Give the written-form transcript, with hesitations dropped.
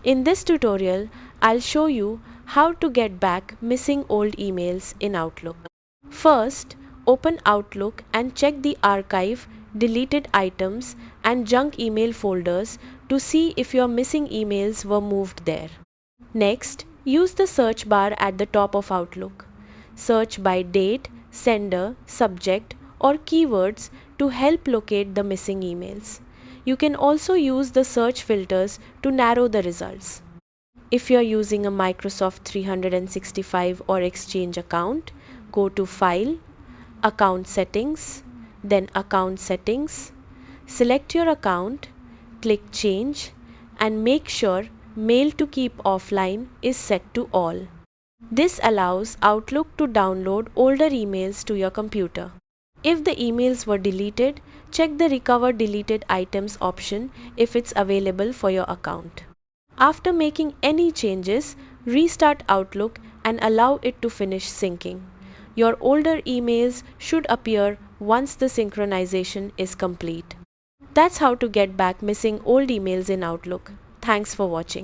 In this tutorial, I'll show you how to get back missing old emails in Outlook. First, open Outlook and check the archive, deleted items and junk email folders to see if your missing emails were moved there. Next, use the search bar at the top of Outlook. Search by date, sender, subject or keywords to help locate the missing emails. You can also use the search filters to narrow the results. If you're using a Microsoft 365 or Exchange account, go to File, Account Settings, then Account Settings. Select your account, click Change and make sure Mail to keep offline is set to all. This allows Outlook to download older emails to your computer. If the emails were deleted, check the Recover Deleted Items option if it's available for your account. After making any changes, restart Outlook and allow it to finish syncing. Your older emails should appear once the synchronization is complete. That's how to get back missing old emails in Outlook. Thanks for watching.